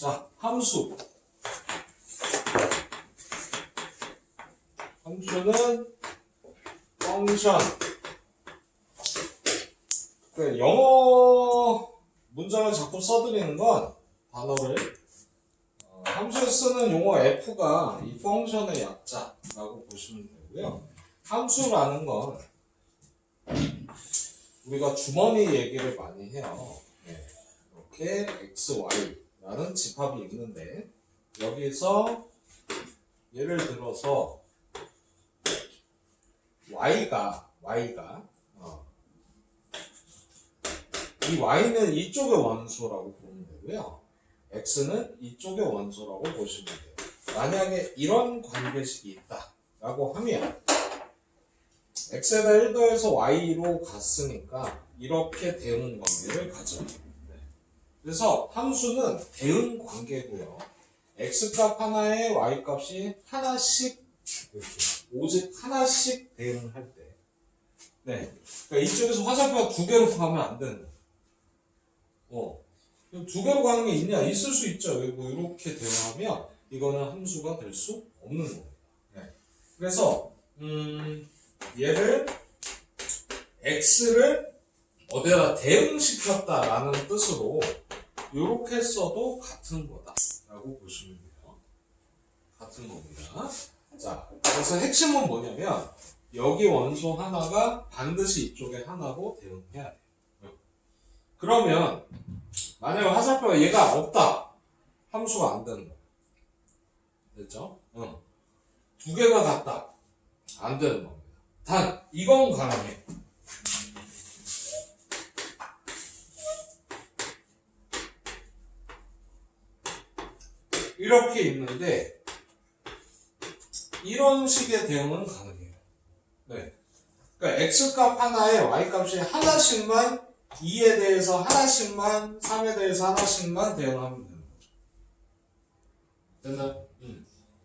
자, 함수. 함수는 펑션. 영어 문장을 자꾸 써드리는 건 단어를 함수에 쓰는 용어 f가 이 펑션의 약자라고 보시면 되고요. 함수라는 건 우리가 주머니 얘기를 많이 해요. 네. 이렇게 x, y라는 집합이 있는데 여기서 예를 들어서 y가 이 y는 이쪽의 원소라고 보면 되고요. x는 이쪽의 원소라고 보시면 돼요. 만약에 이런 관계식이 있다라고 하면 x에다 1 더해서 y로 갔으니까 이렇게 대응 관계를 가져요. 그래서 함수는 대응 관계고요. x값 하나에 y값이 하나씩 이렇게 오직 하나씩 대응할 때, 네, 그러니까 이쪽에서 화살표가 두 개로 가면 안 되는 거예요. 두 개로 가는 게 있냐? 있을 수 있죠. 뭐 이렇게 대응하면 이거는 함수가 될 수 없는 겁니다. 네. 그래서 얘를 x를 어디다 대응시켰다라는 뜻으로 이렇게 써도 같은 거다라고 보시면 돼요. 같은 겁니다. 자, 그래서 핵심은 뭐냐면 여기 원소 하나가 반드시 이쪽에 하나로 대응해야 돼요. 그러면 만약에 화살표가 얘가 없다. 함수가 안 되는 거예요. 됐죠? 두 개가 같다. 안 되는 겁니다. 단 이건 가능해. 이렇게 있는데 이런 식의 대응은 가능해요. 네. 그러니까 x값 하나에 y값이 하나씩만 2에 대해서 하나씩만 3에 대해서 하나씩만 대응하면 되는 거죠. 됐나요?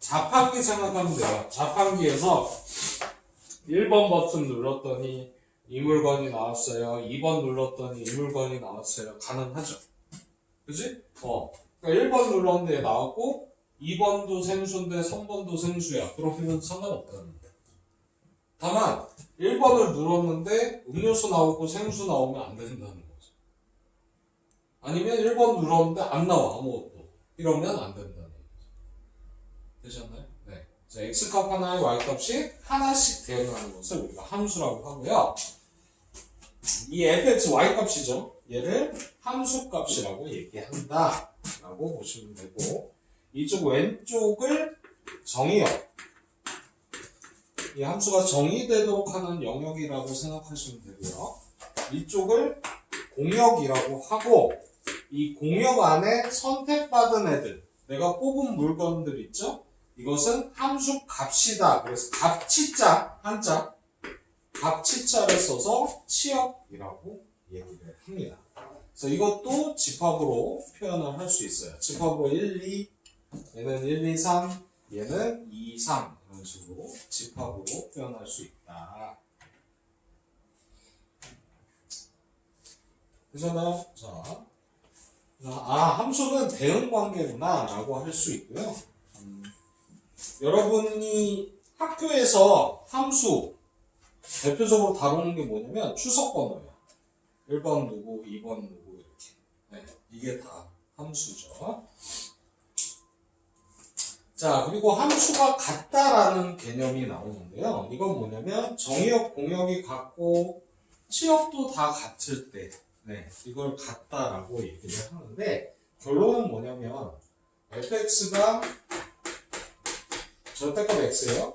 자판기 생각하면 돼요. 자판기에서 1번 버튼 눌렀더니 이 물건이 나왔어요. 2번 눌렀더니 이 물건이 나왔어요. 가능하죠. 그지? 그러니까 1번 눌렀는데 나왔고 2번도 생수인데 3번도 생수야. 그러면 상관없다는 거예요. 다만 1번을 눌렀는데 음료수 나오고 생수 나오면 안 된다는 거죠. 아니면 1번 눌렀는데 안 나와 아무것도. 이러면 안 된다는 거죠. 되셨나요? 네. 자, x값 하나에 y값이 하나씩 대응하는 것을 우리가 함수라고 하고요. 이 fx y값이죠. 얘를 함수값이라고 얘기한다 라고 보시면 되고, 이쪽 왼쪽을 정의역, 이 함수가 정의되도록 하는 영역이라고 생각하시면 되고요. 이쪽을 공역이라고 하고, 이 공역 안에 선택받은 애들, 내가 뽑은 물건들 있죠? 이것은 함수 값이다. 그래서 값치자, 한자, 값치자를 써서 치역이라고 얘기를 합니다. 그래서 이것도 집합으로 표현을 할 수 있어요. 집합으로 1, 2, 얘는 1, 2, 3, 얘는 2, 3 이런 식으로 집합으로 표현할 수 있다. 되셨나요? 자, 함수는 대응 관계구나 라고 할 수 있고요. 여러분이 학교에서 함수 대표적으로 다루는 게 뭐냐면 추석 번호예요. 1번 누구, 2번 누구 이렇게. 네, 이게 다 함수죠. 자, 그리고 함수가 같다라는 개념이 나오는데요. 이건 뭐냐면 정의역, 공역이 같고 치역도 다 같을 때, 네, 이걸 같다라고 얘기를 하는데, 결론은 뭐냐면 fx가 절대값 x예요.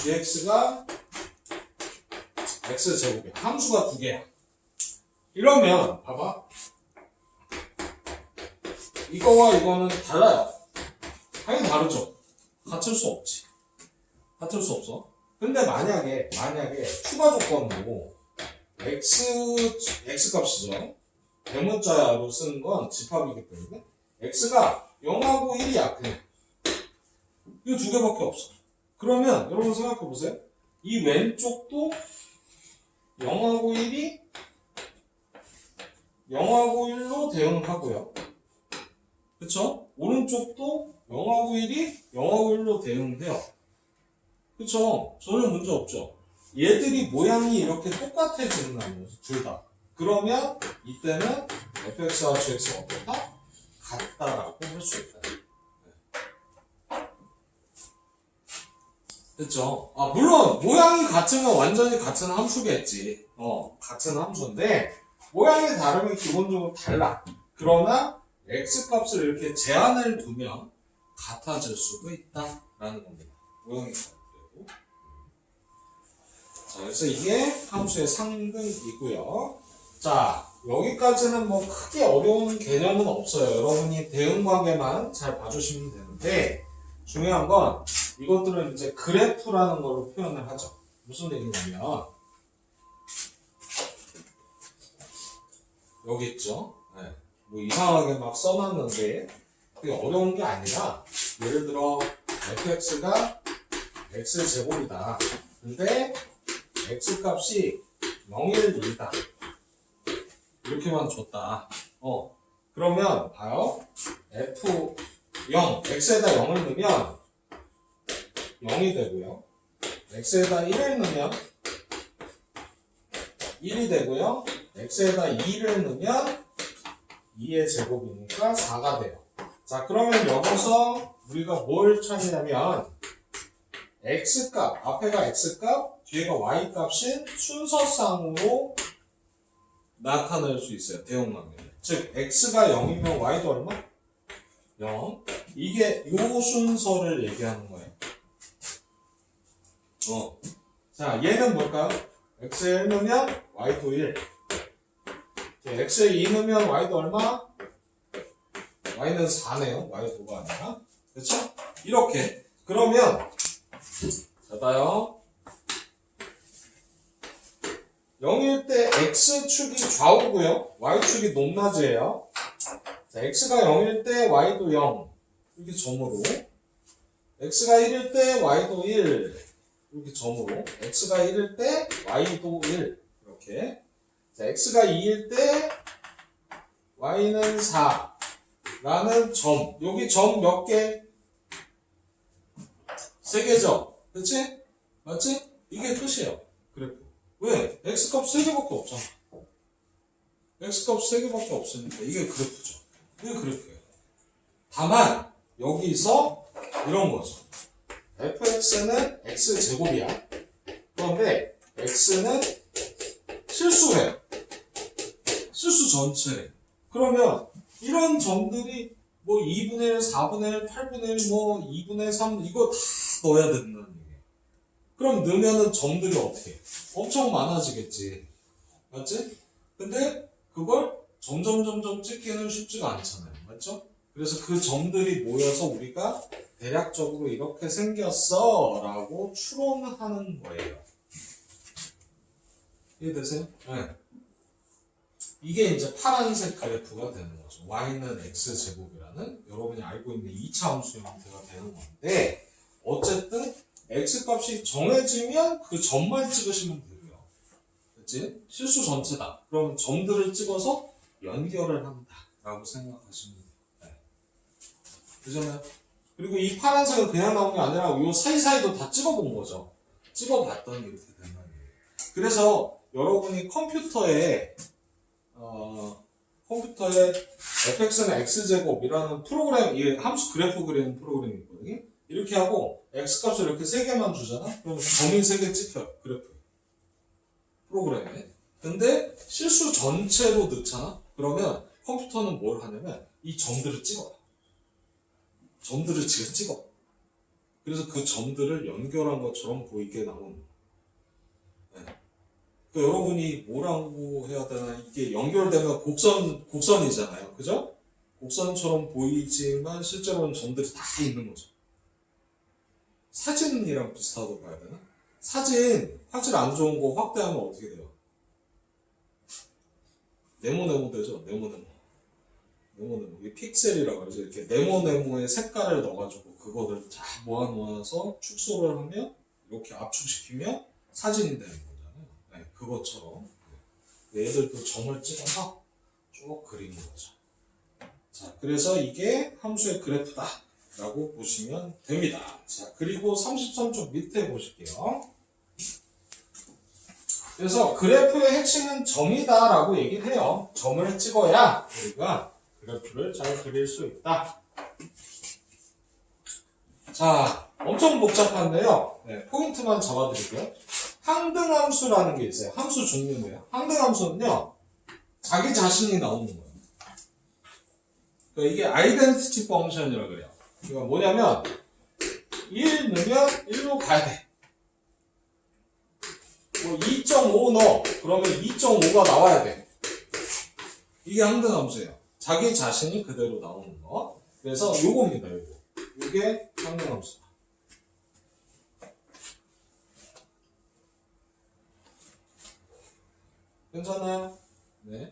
gx가 x제곱이야. 함수가 두 개야. 이러면 봐봐, 이거와 이거는 달라요. 당연히 다르죠. 같을 수 없지. 같을 수 없어. 근데 만약에 추가 조건으로 x 값이죠. 대문자로 쓰는 건 집합이기 때문에 x가 0하고 1이야. 그냥 이 두 개밖에 없어. 그러면 여러분 생각해 보세요. 이 왼쪽도 0하고 1이 0하고 1로 대응하고요. 그쵸? 오른쪽도 0하고 1이 0하고 1로 대응돼요. 그쵸? 전혀 문제 없죠? 얘들이 모양이 이렇게 똑같아지는 거예요. 둘 다. 그러면 이때는 fx와 gx가 어떻다? 같다라고 할 수 있다. 됐죠? 물론 모양이 같으면 완전히 같은 함수겠지. 같은 함수인데 모양이 다르면 기본적으로 달라. 그러나 x값을 이렇게 제한을 두면 같아질 수도 있다라는 겁니다. 모양이 다르고. 자, 그래서 이게 함수의 상등이고요. 자, 여기까지는 뭐 크게 어려운 개념은 없어요. 여러분이 대응관계만 잘 봐주시면 되는데 중요한 건 이것들은 이제 그래프라는 걸로 표현을 하죠. 무슨 얘기냐면 여기 있죠. 네. 뭐 이상하게 막 써놨는데 그게 어려운 게 아니라 예를 들어 fx가 x제곱이다. 근데 x값이 0일 2다. 이렇게만 줬다. 그러면 봐요. f0 x에다 0을 넣으면 0이 되고요. x에다 1을 넣으면 1이 되고요. x에다 2를 넣으면 2의 제곱이니까 4가 돼요. 자, 그러면 여기서 우리가 뭘 찾냐면 x값, 앞에가 x값, 뒤에가 y값인 순서상으로 나타낼 수 있어요. 대응관계. 즉 x가 0이면 y도 얼마? 0. 이게 요 순서를 얘기하는 거예요. 자, 얘는 뭘까요? x에 1 넣으면 y도 1. x에 2 넣으면 y도 얼마? y는 4네요. y도가 아니라. 그렇죠? 이렇게. 그러면 자, 봐요. 0일 때 x축이 좌우고요. y축이 높낮이에요. 자, x가 0일 때 y도 0. 이렇게 점으로. x가 1일 때 y도 1. 이렇게 점으로. x가 1일 때 y도 1. 이렇게. 자, x가 2일 때 y는 4. 라는 점. 여기 점 몇 개? 3개죠? 그치? 맞지? 이게 끝이에요. 그래프. 왜? x값 3개밖에 없잖아. x값 3개밖에 없으니까 이게 그래프죠. 이게 그래프예요. 다만 여기서 이런 거죠. fx는 x제곱이야. 그런데 x는 실수해요. 실수 전체래. 그러면 이런 점들이 뭐 2분의 1, 4분의 1, 8분의 1, 뭐 2분의 3 이거 다 넣어야 된다는 얘기예요. 그럼 넣으면은 점들이 어떻게 해? 엄청 많아지겠지. 맞지? 근데 그걸 점점 찍기는 쉽지가 않잖아요. 맞죠? 그래서 그 점들이 모여서 우리가 대략적으로 이렇게 생겼어 라고 추론하는 거예요. 이해되세요? 네. 이게 이제 파란색 그래프가 되는 거죠. y는 x제곱이라는 여러분이 알고 있는 2차 함수 형태가 되는 건데 어쨌든 x값이 정해지면 그 점만 찍으시면 되고요. 그치? 실수 전체다. 그럼 점들을 찍어서 연결을 한다 라고 생각하시면 돼요. 네. 그잖아요? 그리고 이 파란색은 그냥 나온 게 아니라 이 사이사이도 다 찍어본 거죠. 찍어봤더니 이렇게 된다는 거예요. 그래서 여러분이 컴퓨터에 fx는 x제곱이라는 프로그램, 이 함수 그래프 그리는 프로그램이 있거든요. 이렇게 하고 x값을 이렇게 3개만 주잖아? 그럼 점이 3개 찍혀요. 그래프 프로그램에. 근데 실수 전체로 넣잖아? 그러면 컴퓨터는 뭘 하냐면 이 점들을 찍어요. 점들을 지금 찍어. 그래서 그 점들을 연결한 것처럼 보이게 나오는 거예요. 네. 그러니까 여러분이 뭐라고 해야 되나, 이게 연결되면 곡선이잖아요. 그죠? 곡선처럼 보이지만 실제로는 점들이 다 있는 거죠. 사진이랑 비슷하다고 봐야 되나? 사진 화질 안 좋은 거 확대하면 어떻게 돼요? 네모네모 되죠? 네모네모. 이게 픽셀이라고 그러죠. 이렇게 네모네모의 색깔을 넣어가지고 그거를 다 모아놓아서 축소를 하면 이렇게 압축시키면 사진이 되는 거잖아요. 네, 그것처럼 얘들도 점을 찍어서 쭉 그리는 거죠. 자, 그래서 이게 함수의 그래프다 라고 보시면 됩니다. 자, 그리고 33쪽 밑에 보실게요. 그래서 그래프의 핵심은 점이다 라고 얘기를 해요. 점을 찍어야 우리가 그래프를 잘 그릴 수 있다. 자, 엄청 복잡한데요. 네, 포인트만 잡아드릴게요. 항등함수라는 게 있어요. 함수 종류예요. 항등함수는요, 자기 자신이 나오는 거예요. 그러니까 이게 아이덴티티 펑션이라고 그래요. 그러니까 뭐냐면 1 넣으면 1로 가야 돼. 뭐 2.5 넣어. 그러면 2.5가 나와야 돼. 이게 항등함수예요. 자기 자신이 그대로 나오는 거. 그래서 요겁니다. 요거. 이게 항등함수다. 괜찮아요? 네.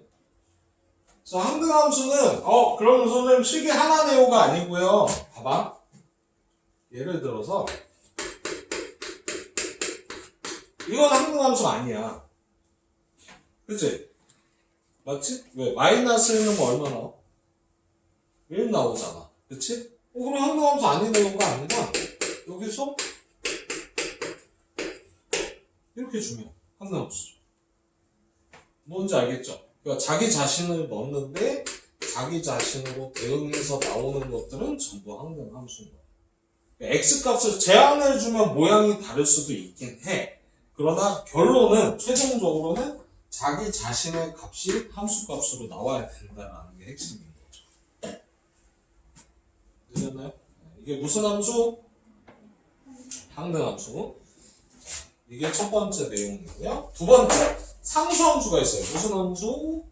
자, 항등함수는 그러면 선생님 식이 하나 내요가 아니고요. 봐봐. 예를 들어서 이건 항등함수가 아니야. 그치? 맞지? 왜? 마이너스 1 넣으면 얼마 나와? 1 나오잖아. 그치? 그럼 항등함수 아닌 내용가 아니라 여기서 이렇게 주면 항등함수죠. 뭔지 알겠죠? 그러니까 자기 자신을 넣는데 자기 자신으로 대응해서 나오는 것들은 전부 항등함수인 거야. x값을 제한을 주면 모양이 다를 수도 있긴 해. 그러나 결론은 최종적으로는 자기 자신의 값이 함수값으로 나와야 된다는 게 핵심인 거죠. 되셨나요? 이게 무슨 함수? 항등함수. 이게 첫 번째 내용이고요. 두 번째, 상수함수가 있어요. 무슨 함수?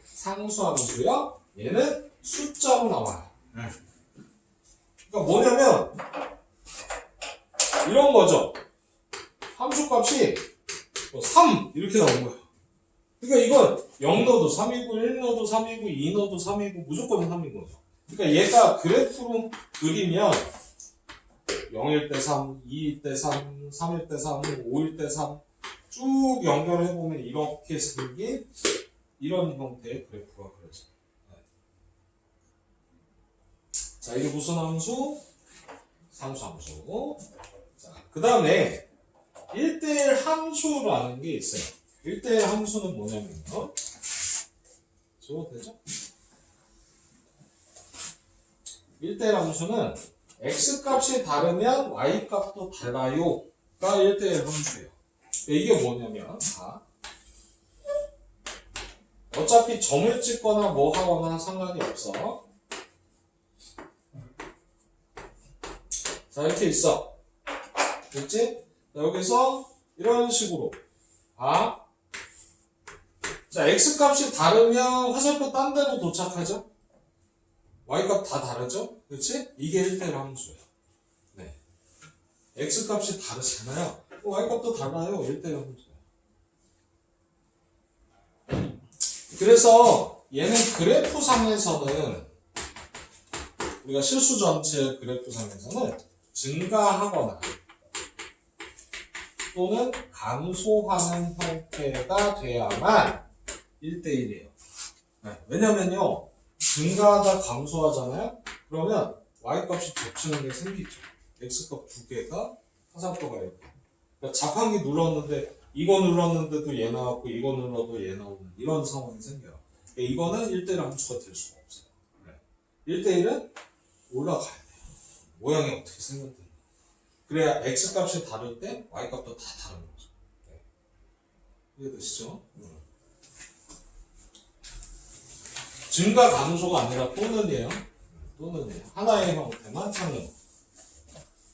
상수함수요. 얘는 숫자로 나와요. 그러니까 뭐냐면 이런 거죠. 함수값이 3 이렇게 나온 거예요. 그러니까 이건 0 넣어도 3이고 1 넣어도 3이고 2 넣어도 3이고 무조건 3인 거죠. 그러니까 얘가 그래프로 그리면 0일 때 3, 2일 때 3, 3일 때 3, 5일 때 3 쭉 연결해보면 이렇게 생긴 이런 형태의 그래프가 그려져요. 자, 이게 무슨 함수? 상수함수. 자, 그 다음에 1대1 함수라는 게 있어요. 1대1 함수는 뭐냐면요. 적어도 되죠? 1대1 함수는 x값이 다르면 y값도 달라요가 1대1 함수예요. 이게 뭐냐면 어차피 점을 찍거나 뭐 하거나 상관이 없어. 자, 이렇게 있어. 됐지? 자, 여기서 이런 식으로 자, x값이 다르면 화살표 딴 데로 도착하죠? y값 다 다르죠? 그렇지? 이게 1대1 함수예요. 네. x값이 다르잖아요. y값도 달라요. 1대1 함수예요. 그래서 얘는 그래프상에서는 우리가 실수 전체 그래프상에서는 증가하거나 또는 감소하는 형태가 돼야만 1대1이에요. 네. 왜냐면요. 증가하다 감소하잖아요? 그러면 y값이 겹치는 게 생기죠. x값 두 개가 화살표가 이렇게. 그러니까 자판기 눌렀는데 이거 눌렀는데도 얘 나왔고 이거 눌러도 얘 나오는 이런 상황이 생겨요. 그러니까 이거는 1대1 함수가 될 수가 없어요. 네. 1대1은 올라가야 돼요. 모양이 어떻게 생겼든. 그래야 x값이 다를 때 y값도 다 다른 거죠. 네. 이해되시죠? 증가 감소가 아니라 또는이에요. 또는이에요. 하나의 형태만 찾는 거.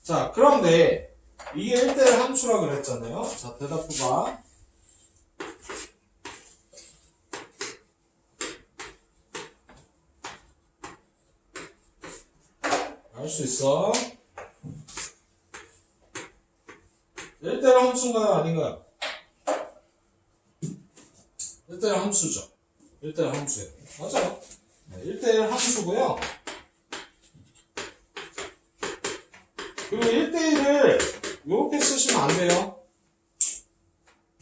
자, 그런데 이게 1대1 함수라 그랬잖아요. 자, 대답해봐. 알 수 있어. 1대1 함수인가요? 아닌가요? 1대1 함수죠. 1대1 함수예요. 맞아요. 네, 1대1 함수고요. 그리고 1대1을 이렇게 쓰시면 안 돼요.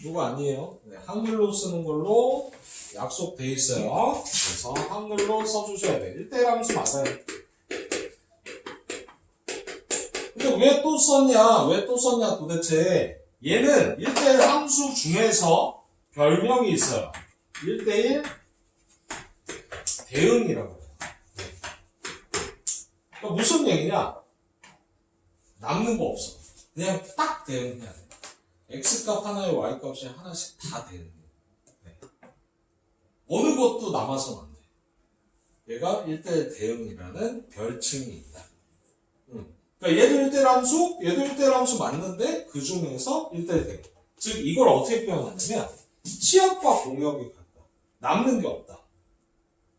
누구 아니에요. 네, 한글로 쓰는 걸로 약속돼 있어요. 그래서 한글로 써주셔야 돼. 1대1 함수 맞아요. 근데 왜 또 썼냐? 왜 또 썼냐 도대체. 얘는 1대1 함수 중에서 별명이 있어요. 1대1 대응이라고 해요. 그러니까 무슨 얘기냐? 남는 거 없어. 그냥 딱 대응해야 돼. X값 하나에 Y값이 하나씩 다 대응해. 네. 어느 것도 남아서는 안 돼. 얘가 1대1 대응이라는 별칭이 있다. 그러니까 얘도 1대1 함수, 얘도 1대1 함수 맞는데 그 중에서 1대1 대응. 즉 이걸 어떻게 표현하냐면 취약과 공역이 같다. 남는 게 없다.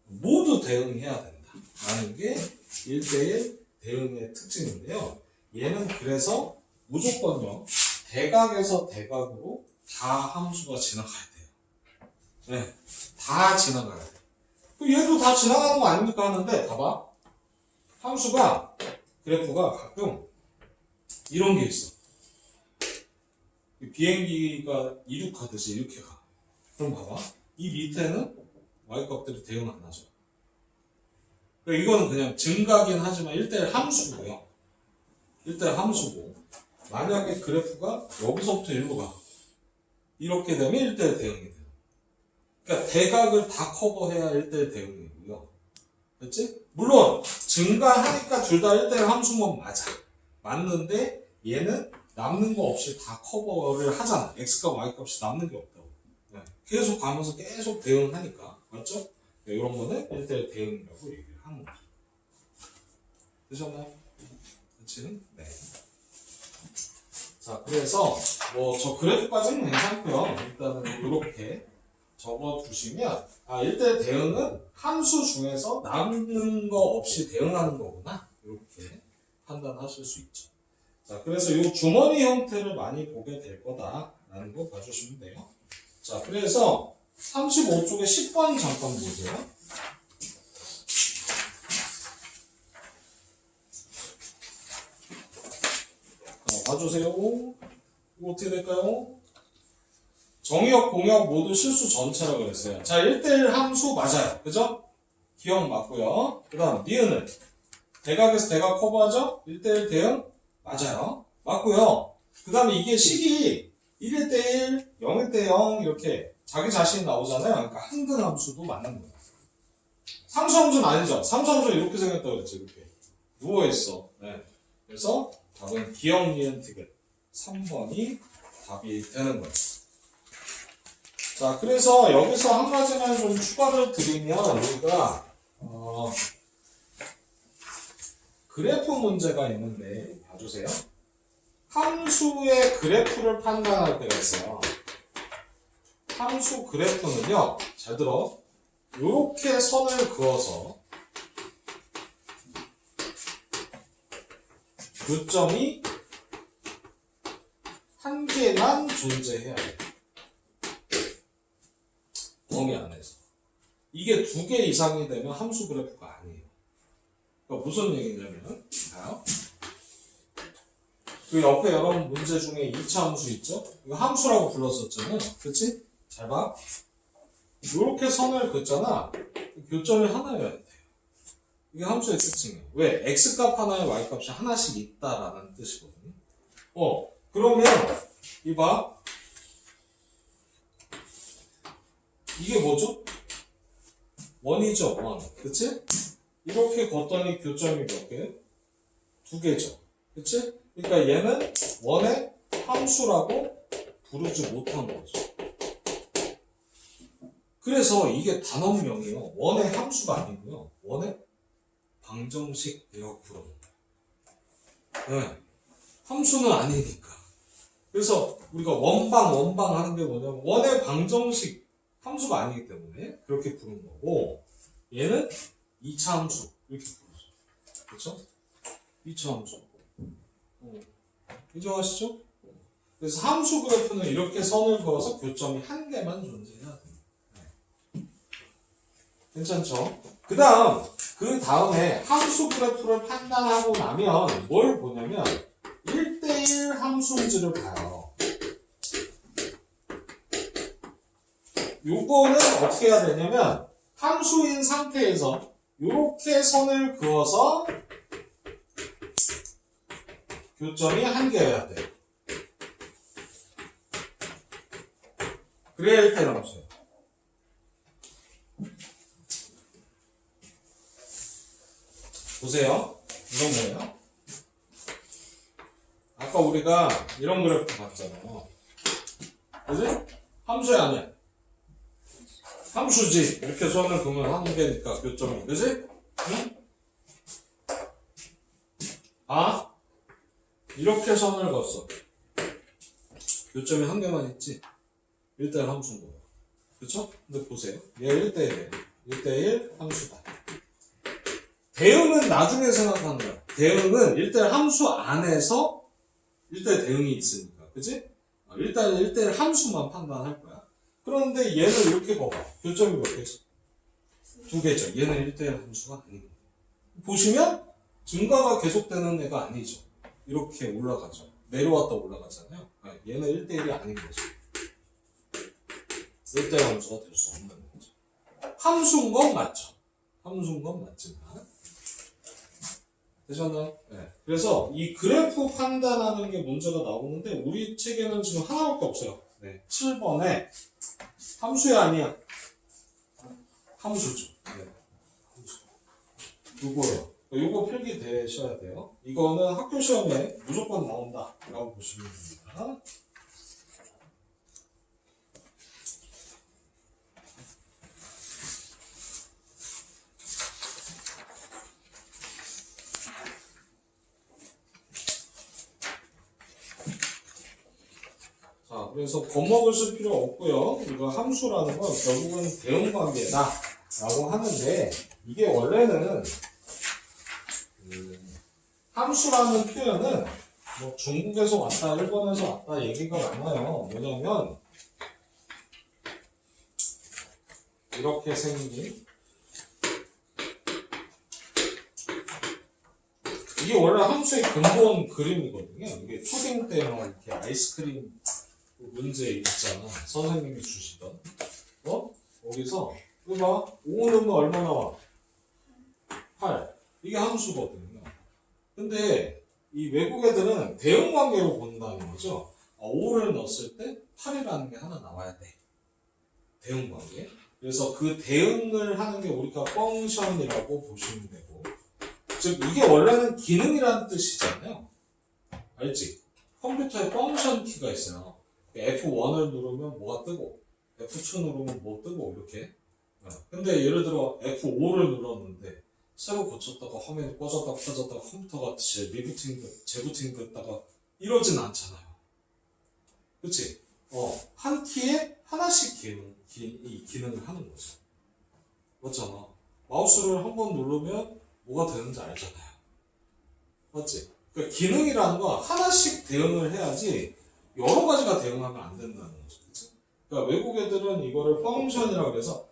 모두 대응해야 된다. 라는 게 1대1 대응의 특징인데요. 얘는 그래서 무조건요. 대각에서 대각으로 다 함수가 지나가야 돼요. 네, 다 지나가야 돼요. 얘도 다 지나가는 거 아닙니까 하는데 봐봐. 함수가 그래프가 가끔 이런 게 있어. 비행기가 이륙하듯이 이렇게 가. 그럼 봐봐. 이 밑에는 Y값들이 대응 안 하죠. 이거는 그냥 증가긴 하지만 1대1 함수고요. 1대1 함수고. 만약에 그래프가 여기서부터 일로 가. 이렇게 되면 1대1 대응이 돼요. 그러니까 대각을 다 커버해야 1대1 대응이고요. 그렇지? 물론 증가하니까 둘 다 1대1 함수면 맞아. 맞는데 얘는 남는 거 없이 다 커버를 하잖아. X값, Y값이 남는 게 없다고. 네. 계속 가면서 계속 대응하니까. 맞죠? 네, 이런 거는 1대1 대응이라고 얘기를 하는 거죠. 되셨나요? 그치? 네. 자, 그래서 저 그래프까지는 괜찮고요. 일단은 이렇게 적어두시면 1대1 대응은 함수 중에서 남는 거 없이 대응하는 거구나. 이렇게 판단하실 수 있죠. 자, 그래서 이 주머니 형태를 많이 보게 될 거다라는 거 봐주시면 돼요. 자, 그래서 35쪽에 10번 잠깐 보세요. 봐주세요. 이거 어떻게 될까요? 정의역, 공역 모두 실수 전체라고 그랬어요. 자, 1대1 함수 맞아요. 그죠? 기억 맞고요. 그 다음, 니은은 대각에서 대각 커버하죠? 1대1 대응? 맞아요. 맞고요. 그 다음에 이게 식이 1대1, 0대0 이렇게 자기 자신이 나오잖아요. 그러니까 한근 함수도 맞는 거예요. 상수함수는 아니죠. 상수함수는 이렇게 생겼다고 그랬지. 이렇게. 누워있어. 네. 그래서 답은 기억, 니은, 디귿 3번이 답이 되는 거예요. 자, 그래서 여기서 한 가지만 좀 추가를 드리면 우리가 그래프 문제가 있는데 봐주세요. 함수의 그래프를 판단할 때가 있어요. 함수 그래프는요, 잘 들어. 이렇게 선을 그어서 교점이 한 개만 존재해야 돼요. 범위 안에서. 이게 2개 이상이 되면 함수 그래프가 아니에요. 그러니까 무슨 얘기냐면, 봐요. 그 옆에 여러분 문제 중에 2차 함수 있죠? 이거 함수라고 불렀었잖아요. 그치? 잘 봐. 이렇게 선을 긋잖아. 교점이 하나여야 돼요. 이게 함수의 특징이에요. 왜? X값 하나에 Y값이 하나씩 있다라는 뜻이거든요. 그러면, 이봐. 이게 뭐죠? 원이죠, 원. 그치? 이렇게 걷더니 교점이 몇 개? 2개죠. 그치? 그러니까 얘는 원의 함수라고 부르지 못한 거죠. 그래서 이게 단원명이에요. 원의 함수가 아니고요. 원의 방정식이라고 부르는 거예요. 네. 함수는 아니니까. 그래서 우리가 원방 하는 게 뭐냐면 원의 방정식 함수가 아니기 때문에 그렇게 부르는 거고, 얘는 2차 함수 이렇게 부르죠. 그렇죠? 2차 함수. 인정하시죠? 그래서 함수 그래프는 이렇게 선을 그어서 교점이 한 개만 존재해야 돼요. 네. 괜찮죠? 그 다음에 함수 그래프를 판단하고 나면 뭘 보냐면 1대1 함수인지를 봐요. 요거는 어떻게 해야 되냐면 함수인 상태에서 요렇게 선을 그어서 교점이 한 개여야 돼. 그래야 1대1 함수예요. 보세요. 이건 뭐예요? 아까 우리가 이런 그래프 봤잖아요. 그지? 함수야 아니야? 함수지. 이렇게 선을 그으면 한 개니까 교점이. 그지? 응? 아? 이렇게 선을 그었어. 교점이 한 개만 있지? 1대1 함수인 거예요. 그쵸? 근데 보세요. 얘 1대1이에요. 1대1 함수다. 대응은 나중에 생각하는 거야. 대응은 1대1 함수 안에서 1대1 대응이 있으니까. 그치? 일단 1대1 함수만 판단할 거야. 그런데 얘는 이렇게 봐봐. 교점이 몇 개지? 2개죠. 얘는 1대1 함수가 아니고. 보시면 증가가 계속되는 애가 아니죠. 이렇게 올라가죠. 내려왔다 올라가잖아요. 얘는 1대1이 아닌 거죠. 1대1 함수가 될 수 없는 거죠. 함수인 건 맞죠. 함수인 건 맞지만. 되셨나요? 네. 그래서 이 그래프 판단하는 게 문제가 나오는데 우리 책에는 지금 하나밖에 없어요. 네. 7번에 함수야 아니야? 함수죠. 네. 함수. 요거요. 요거 필기되셔야 돼요. 이거는 학교 시험에 무조건 나온다 라고 보시면 됩니다. 자, 그래서 겁먹으실 필요 없고요. 이거 함수라는 건 결국은 대응관계다 라고 하는데 이게 원래는 함수라는 표현은 뭐 중국에서 왔다 일본에서 왔다 얘기가 많아요. 뭐냐면 이렇게 생긴 이게 원래 함수의 근본 그림이거든요. 이게 초딩 때 막 이렇게 아이스크림 문제 있잖아. 선생님이 주시던. 거기서 이거 봐. 5 넣으면 얼마 나와? 8. 이게 함수거든요. 근데 이 외국 애들은 대응 관계로 본다는 거죠. 5를 넣었을 때 8이라는 게 하나 나와야 돼. 대응 관계. 그래서 그 대응을 하는 게 우리가 펑션이라고 보시면 되고. 즉 이게 원래는 기능이라는 뜻이잖아요. 알지? 컴퓨터에 펑션 키가 있어요. F1을 누르면 뭐가 뜨고 F2 누르면 뭐 뜨고 이렇게. 근데 예를 들어 F5를 눌렀는데 새로 고쳤다가 화면이 꺼졌다가 켜졌다가 컴퓨터가 재부팅 됐다가 이러진 않잖아요. 그치? 한 키에 하나씩 기능을 하는 거죠. 맞잖아. 마우스를 한 번 누르면 뭐가 되는지 알잖아요. 맞지? 그러니까 기능이라는 건 하나씩 대응을 해야지 여러 가지가 대응하면 안 된다는 거죠. 그치? 그러니까 외국 애들은 이거를 펑션이라고 해서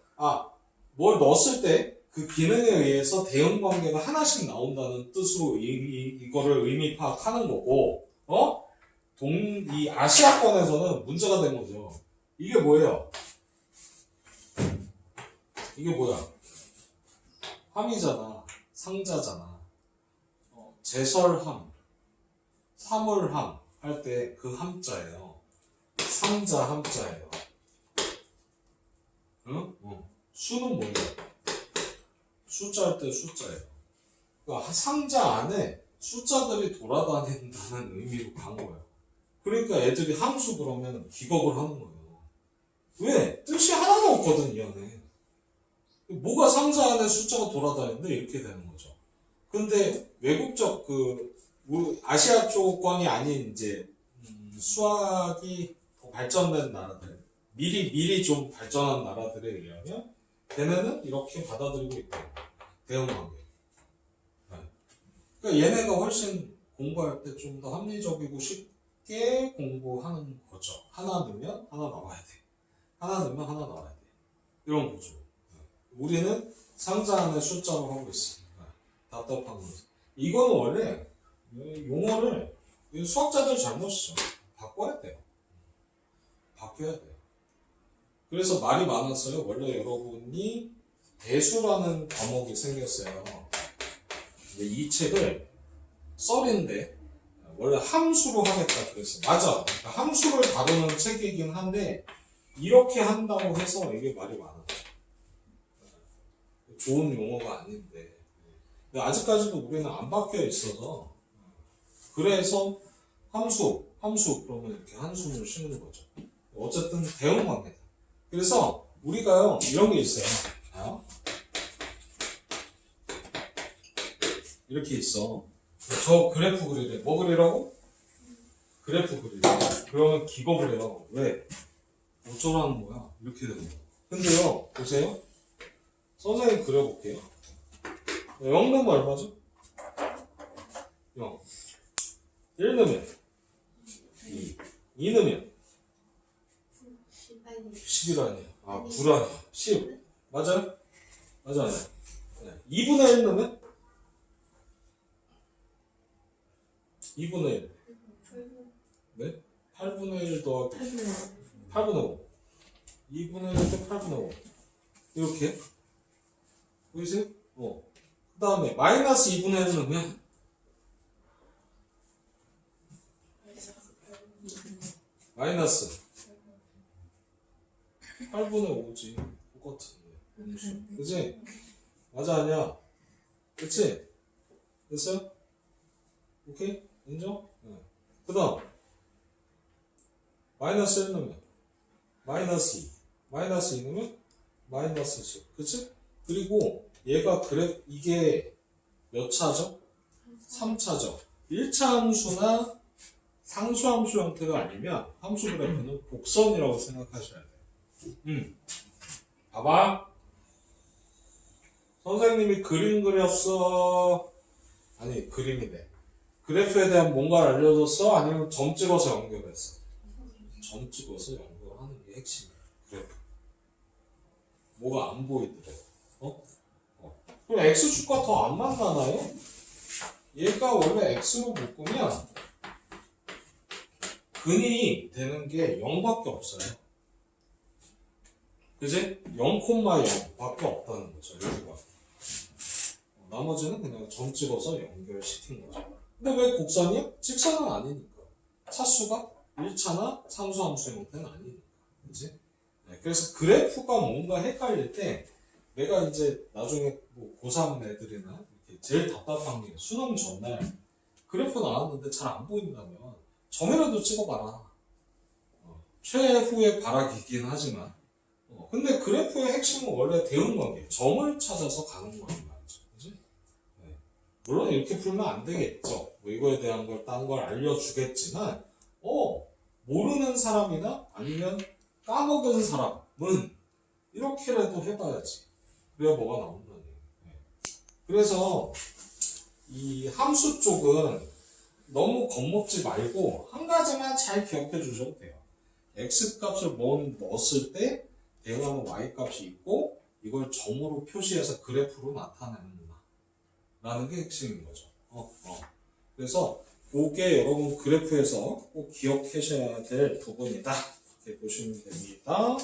뭘 넣었을 때 그 기능에 의해서 대응 관계가 하나씩 나온다는 뜻으로 이거를 의미 파악하는 거고, 이 아시아권에서는 문제가 된 거죠. 이게 뭐예요? 이게 뭐야? 함이잖아. 상자잖아. 제설함, 사물함 할 때 그 함자예요. 상자 함자예요. 응? 수는 뭐예요? 숫자 할 때 숫자예요. 그러니까 상자 안에 숫자들이 돌아다닌다는 의미로 간 거예요. 그러니까 애들이 함수 그러면 기겁을 하는 거예요. 왜? 뜻이 하나도 없거든, 이 안에. 뭐가 상자 안에 숫자가 돌아다니는데 이렇게 되는 거죠. 근데 외국적 아시아 쪽권이 아닌 이제 수학이 더 발전된 나라들, 미리 좀 발전한 나라들에 의하면 걔네는 이렇게 받아들이고 있다. 대응관계. 그러니까 얘네가 훨씬 공부할 때 좀 더 합리적이고 쉽게 공부하는 거죠. 하나 넣으면 하나 나와야 돼. 하나 넣으면 하나 나와야 돼. 이런 거죠. 우리는 상자 안에 숫자로 하고 있으니까 답답한 거죠. 이거는 원래 용어를 수학자들 잘못이죠. 바꿔야 돼요. 바뀌어야 돼요. 그래서 말이 많았어요. 원래 여러분이 대수라는 과목이 생겼어요. 근데 이 책을 썰인데 원래 함수로 하겠다 그랬어. 맞아. 그러니까 함수를 다루는 책이긴 한데 이렇게 한다고 해서 이게 말이 많아. 좋은 용어가 아닌데. 근데 아직까지도 우리는 안 바뀌어 있어서 그래서 함수 그러면 이렇게 한숨을 쉬는 거죠. 어쨌든 대응 관계다. 그래서 우리가요 이런 게 있어요. 이렇게 있어. 저 그래프 그리래. 뭐 그리라고? 그래프 그리래. 그러면 기법을 해요. 왜? 어쩌라는 거야. 이렇게 되는 거야. 근데요, 보세요. 선생님 그려볼게요. 0 넣으면 얼마죠? 0. 1 넣으면 2 넣으면 10이라니요. 아, 9라니요. 10. 맞아요? 맞아요. 네. 2분의 1 넣으면? 2분의 1. 네? 8분의 1 더하기 8분의 5. 2분의 1 대 8분의 5. 이렇게. 보이세요? 그 다음에 마이너스 2분의 1 넣으면? 마이너스 8분의 5지. 똑같은데. 그치? 맞아, 아니야? 그치? 됐어요? 오케이? 인정? 네. 그 다음 마이너스 1 넣으면 마이너스 2 마이너스 2 넣으면 마이너스 10 그치? 그리고 얘가 그래 이게 몇 차죠? 3차죠 1차 함수나 상수 함수 형태가 아니면 함수 그래프는 곡선이라고 생각하셔야 돼요. 봐봐 선생님이 그림 그렸어 아니 그림이네 그래프에 대한 뭔가를 알려줬어? 아니면 점 찍어서 연결했어? 점 찍어서 연결하는 게 핵심이야. 그래프. 뭐가 안 보이더래. 그럼 X축과 더 안 만나나요? 얘가 원래 X로 묶으면 근이 되는 게 0밖에 없어요. 그지? 0,0 밖에 없다는 거죠. 여기가. 나머지는 그냥 점 찍어서 연결시킨 거죠. 근데 왜 곡선이야? 직선은 아니니까. 차수가 1차나 상수함수 형태는 아니니까. 그치? 네, 그래서 그래프가 뭔가 헷갈릴 때 내가 이제 나중에 뭐 고3 애들이나 이렇게 제일 답답한 게 수능 전날 그래프 나왔는데 잘 안 보인다면 점이라도 찍어봐라. 최후의 바라기긴 하지만 근데 그래프의 핵심은 원래 대응관계 점을 찾아서 가는 거란 말이죠. 그치? 네. 물론 이렇게 풀면 안 되겠죠. 뭐 이거에 대한 걸 딴 걸 알려주겠지만 모르는 사람이나 아니면 까먹은 사람은 이렇게라도 해봐야지. 그래야 뭐가 나온다는 얘기예요. 네. 그래서 이 함수 쪽은 너무 겁먹지 말고 한 가지만 잘 기억해 주셔도 돼요. x값을 넣었을 때 대응하는 y값이 있고 이걸 점으로 표시해서 그래프로 나타내는구나 라는 게 핵심인 거죠. 그래서 그게 여러분 그래프에서 꼭 기억하셔야 될 부분이다 이렇게 보시면 됩니다.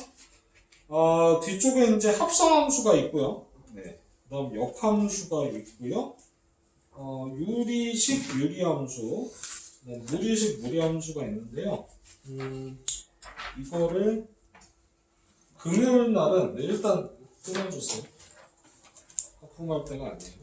뒤쪽에 이제 합성함수가 있고요. 네. 그 다음 역함수가 있고요. 유리식 유리함수, 무리식 무리함수가 있는데요. 이거를 금요일 날은 일단 끊어주세요. 하품할 때가 아니에요.